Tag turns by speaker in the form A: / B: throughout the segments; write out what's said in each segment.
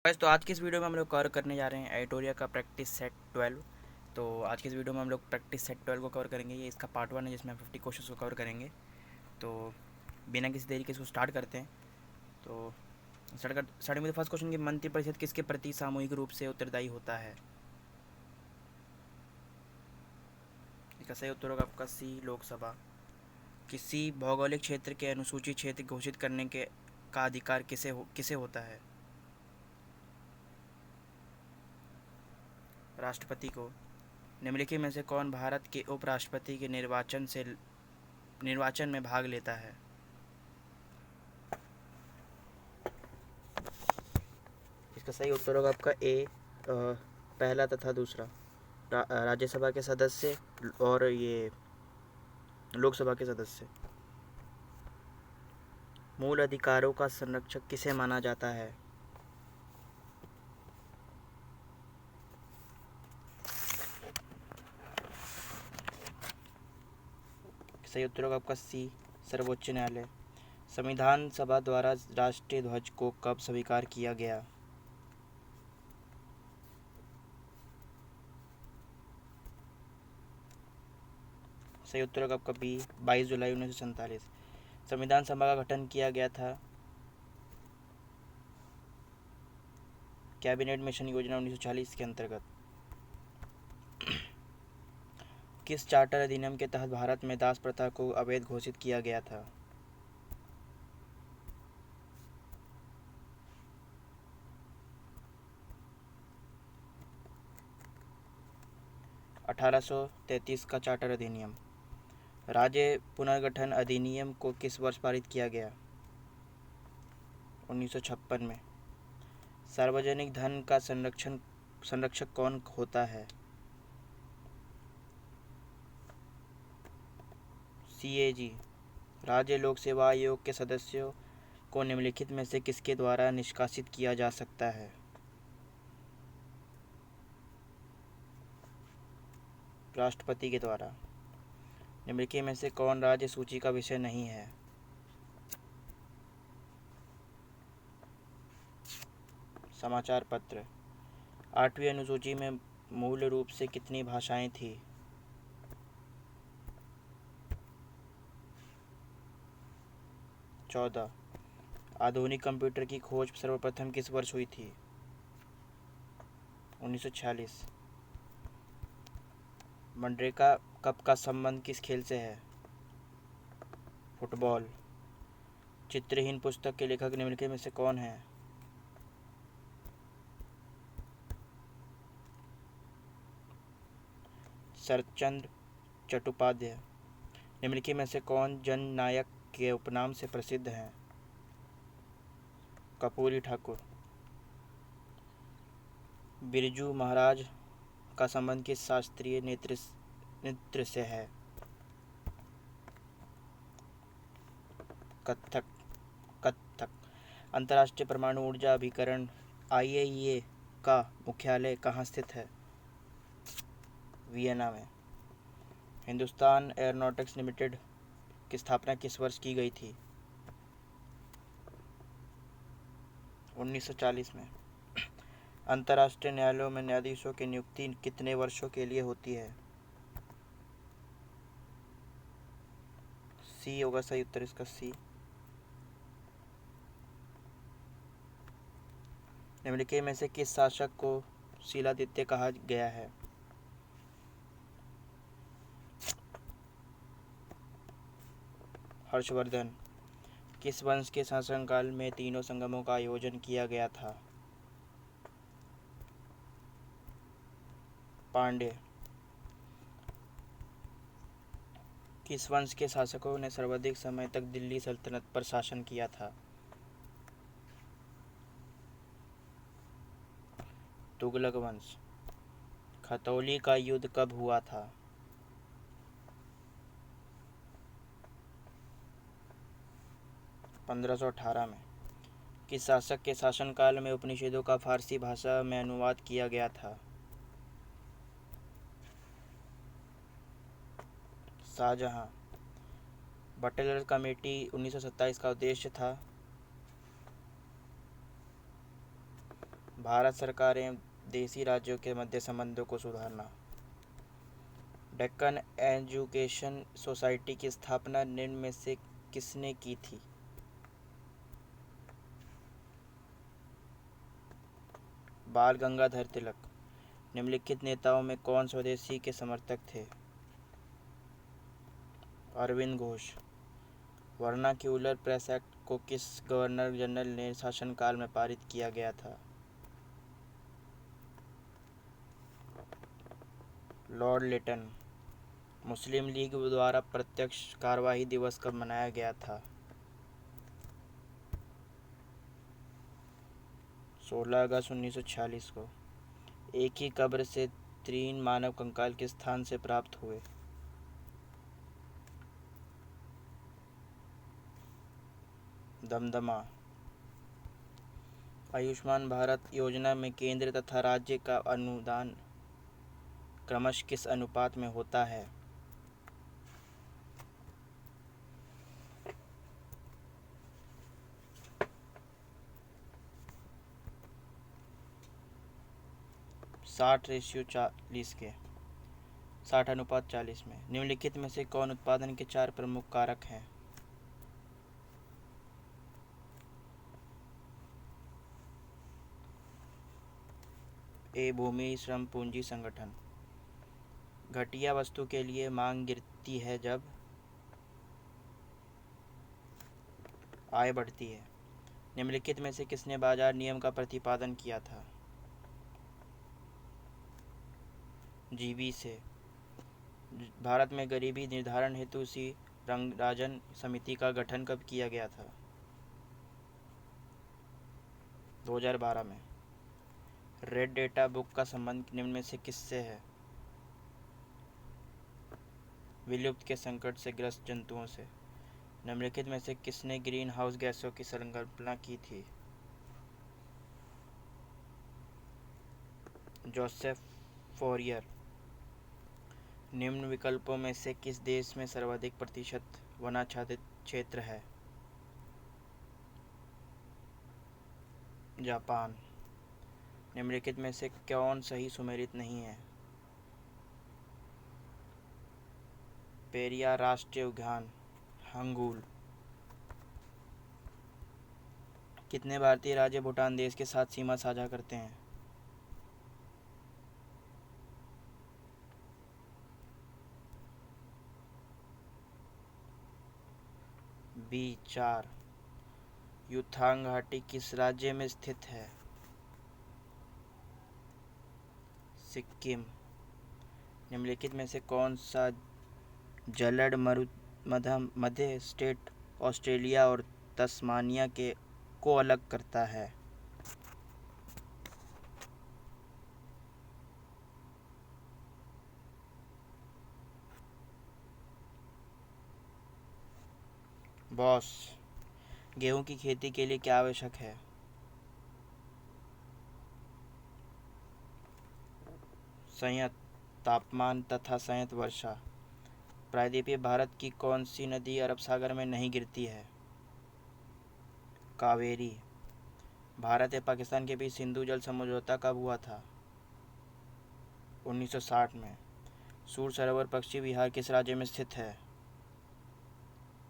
A: Guys, तो आज की इस वीडियो में हम लोग कवर करने जा रहे हैं एडिटोरिया का प्रैक्टिस सेट 12। तो आज की इस वीडियो में हम लोग प्रैक्टिस सेट 12 को कवर करेंगे। ये इसका पार्ट 1 है जिसमें हम 50 क्वेश्चंस को कवर करेंगे। तो बिना किसी देरी के इसको स्टार्ट करते हैं। तो स्टार्टिंग में फर्स्ट क्वेश्चन की मंत्रिपरिषद किसके प्रति सामूहिक रूप से उत्तरदायी होता है? इसका सही उत्तर होगा आपका सी, लोकसभा। किसी भौगोलिक क्षेत्र के अनुसूचित क्षेत्र घोषित करने के का अधिकार किसे होता है? राष्ट्रपति को। निम्नलिखित में से कौन भारत के उपराष्ट्रपति के निर्वाचन में भाग लेता है? इसका सही उत्तर होगा आपका ए, पहला तथा दूसरा। राज्यसभा के सदस्य और ये लोकसभा के सदस्य। मूल अधिकारों का संरक्षक किसे माना जाता है? सही उत्तर होगा आपका सी, सर्वोच्च न्यायालय। संविधान सभा द्वारा राष्ट्रीय ध्वज को कब स्वीकार किया गया? सही उत्तर होगा आपका बी, 22 जुलाई 1947। संविधान सभा का गठन किया गया था कैबिनेट मिशन योजना 1940 के अंतर्गत। किस चार्टर अधिनियम के तहत भारत में दास प्रथा को अवैध घोषित किया गया था? अठारह का चार्टर अधिनियम। राज्य पुनर्गठन अधिनियम को किस वर्ष पारित किया गया? 1956 में। सार्वजनिक धन का संरक्षक कौन होता है? सीएजी। राज्य लोक सेवा आयोग के सदस्यों को निम्नलिखित में से किसके द्वारा निष्कासित किया जा सकता है? राष्ट्रपति के द्वारा। निम्नलिखित में से कौन राज्य सूची का विषय नहीं है? समाचार पत्र। 8वीं अनुसूची में मूल रूप से कितनी भाषाएं थी? 14। आधुनिक कंप्यूटर की खोज सर्वप्रथम किस वर्ष हुई थी? 1946। मनरेगा कप का संबंध किस खेल से है? फुटबॉल। चित्रहीन पुस्तक के लेखक निम्नलिखित में से कौन है? शरतचंद्र चट्टोपाध्याय। निम्नलिखित में से कौन जननायक के उपनाम से प्रसिद्ध हैं? कर्पूरी ठाकुर। बिरजू महाराज का संबंध किस शास्त्रीय नृत्य से है? कथक। कथक। अंतर्राष्ट्रीय परमाणु ऊर्जा अभिकरण IAEA का मुख्यालय कहाँ स्थित है? वियना में। हिंदुस्तान एयरोनॉटिक्स लिमिटेड की स्थापना किस वर्ष की गई थी? 1940 में। अंतर्राष्ट्रीय न्यायालयों में न्यायाधीशों की नियुक्ति कितने वर्षों के लिए होती है? सी होगा सही उत्तर इसका सी। निम्नलिखित में से किस शासक को शीलादित्य कहा गया है? हर्षवर्धन। किस वंश के शासनकाल में तीनों संगमों का आयोजन किया गया था? पांड्य। किस वंश के शासकों ने सर्वाधिक समय तक दिल्ली सल्तनत पर शासन किया था? तुगलक वंश। खतौली का युद्ध कब हुआ था? 1518 में। किस शासक के शासनकाल में उपनिषदों का फारसी भाषा में अनुवाद किया गया था? शाहजहां। बटलर कमेटी 1927 का उद्देश्य था भारत सरकार एवं देशी राज्यों के मध्य संबंधों को सुधारना। डेक्कन एजुकेशन सोसाइटी की स्थापना निम्न में से किसने की थी? बाल गंगाधर तिलक। निम्नलिखित नेताओं में कौन स्वदेशी के समर्थक थे? Aurobindo Ghosh. Vernacular press act को किस गवर्नर जनरल ने शासनकाल में पारित किया गया था? लॉर्ड लिटन। मुस्लिम लीग द्वारा प्रत्यक्ष कार्यवाही दिवस कब मनाया गया था? 16 अगस्त 1946 को। एक ही कब्र से 3 मानव कंकाल किस स्थान से प्राप्त हुए? दमदमा। आयुष्मान भारत योजना में केंद्र तथा राज्य का अनुदान क्रमशः किस अनुपात में होता है? 60:40 के 60:40 में। निम्नलिखित में से कौन उत्पादन के 4 प्रमुख कारक हैं? ए भूमि, श्रम, पूंजी, संगठन। घटिया वस्तु के लिए मांग गिरती है जब आय बढ़ती है। निम्नलिखित में से किसने बाजार नियम का प्रतिपादन किया था? जीवी से। भारत में गरीबी निर्धारण हेतु सी रंगराजन समिति का गठन कब किया गया था? 2012 में। रेड डेटा बुक का संबंध निम्न में से किससे है? विलुप्त के संकट से ग्रस्त जंतुओं से। निम्नलिखित में से किसने ग्रीन हाउस गैसों की संकल्पना की थी? Joseph Fourier. निम्न विकल्पों में से किस देश में सर्वाधिक प्रतिशत वनाच्छादित क्षेत्र है? जापान। निम्नलिखित में से कौन सही सुमेलित नहीं है? पेरियार राष्ट्रीय उद्यान, हंगुल। कितने भारतीय राज्य भूटान देश के साथ सीमा साझा करते हैं? B4। युथांग घाटी किस राज्य में स्थित है? सिक्किम। निम्नलिखित में से कौन सा जलड मध्य स्टेट ऑस्ट्रेलिया और तस्मानिया के को अलग करता है? बॉस। गेहूं की खेती के लिए क्या आवश्यक है? संयत तापमान तथा संयत वर्षा। प्रायद्वीपीय भारत की कौन सी नदी अरब सागर में नहीं गिरती है? कावेरी। भारत और पाकिस्तान के बीच सिंधु जल समझौता कब हुआ था? 1960 में। सूर सरोवर पश्चिमी बिहार किस राज्य में स्थित है?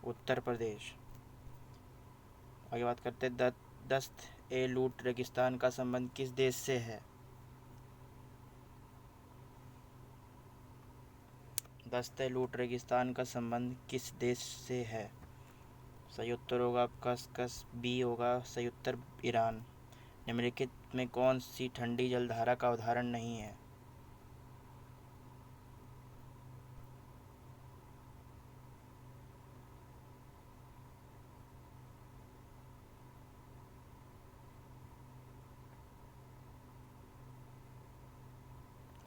A: उत्तर प्रदेश। आगे बात करते हैं दस्त ए लूट रेगिस्तान का संबंध किस देश से है? दस्त ए लूट रेगिस्तान का संबंध किस देश से है? सही उत्तर होगा आपका बी होगा सही उत्तर ईरान। निम्नलिखित में कौन सी ठंडी जलधारा का उदाहरण नहीं है?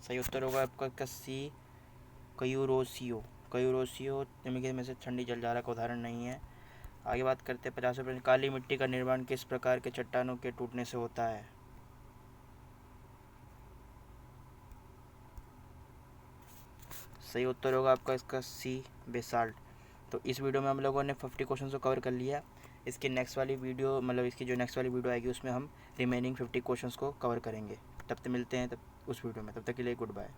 A: सही उत्तर होगा आपका सी कयूरोसियो। कयूरोसियो निम्नलिखित में से ठंडी जलधारा का उदाहरण नहीं है। आगे बात करते हैं 50%। काली मिट्टी का निर्माण किस प्रकार के चट्टानों के टूटने से होता है? सही उत्तर होगा आपका इसका सी बेसाल्ट। तो इस वीडियो में हम लोगों ने 50 क्वेश्चन को कवर कर लिया। इसकी नेक्स्ट वाली वीडियो मतलब इसकी जो नेक्स्ट वाली वीडियो आएगी उसमें हम रिमेनिंग 50 क्वेश्चंस को कवर करेंगे। तब तक मिलते हैं तब उस वीडियो में, तब तक के लिए गुड बाय।